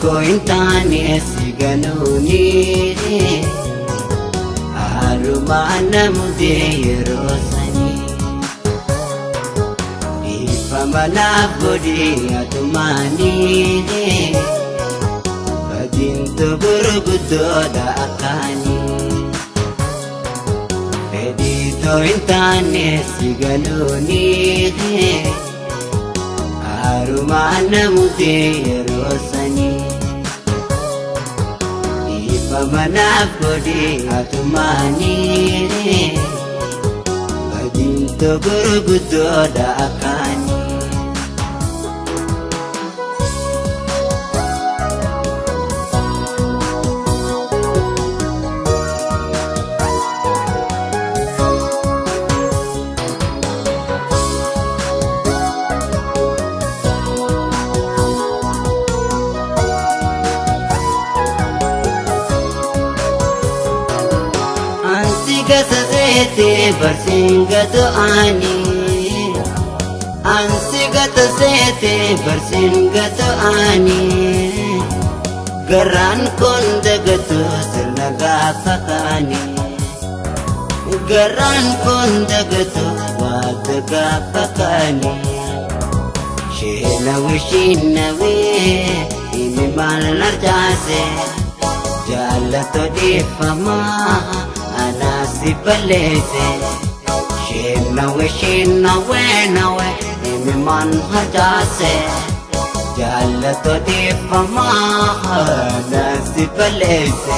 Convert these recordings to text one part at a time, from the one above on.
Ko intane siganuni arumana mudirosani ifamana bodi atumani badintu burgudo da akani edito intane siganuni arumana mudirosani Pamanap ko di atumani badinto burgudo da akani Sete bersingatu ani ansigatu sete bersingatu ani geran kondagatu selaga pakani geran kondagatu wadaga pakani shinawi ini malar jase jalato di fama Anasi palese Shinawe nawe Imi man hajase Jalato di fama Anasi palese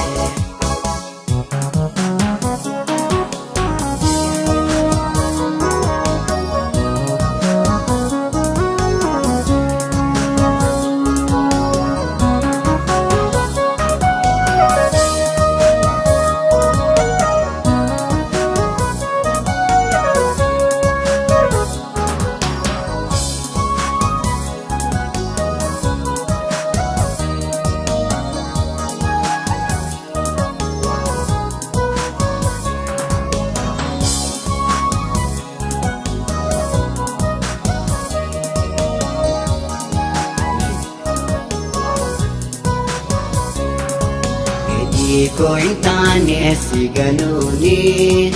Ko intane siganuni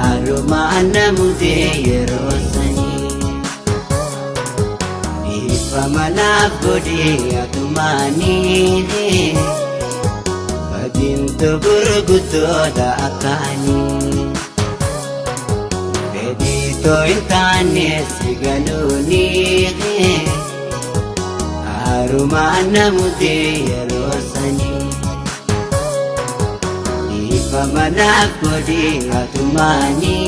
arumana mudirosani ifamana bodi atumani badinto burgudo da akani edito intane siganuni arumana mudirosani Pamanap ko di atumani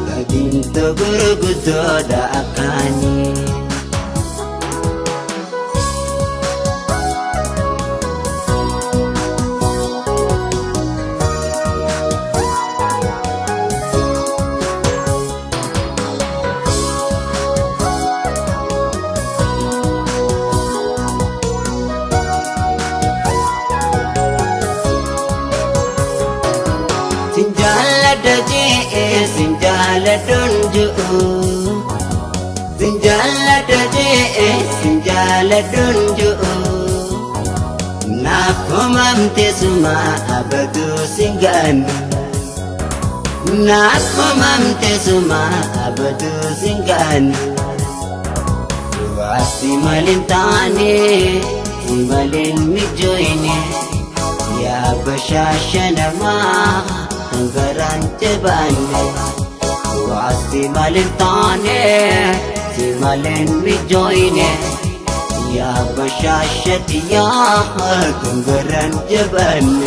badinto burgudo da akani Sinjala dunju Sinjala daje sinjala dunju Nakomamte suma abadu singanu Nakomamte suma abadu singanu Wasi malintane Simalin mijoine Ya bashashanama Garante bane Wasi malintane Simalin mijoine يا بشاشة يا تنقرن جبن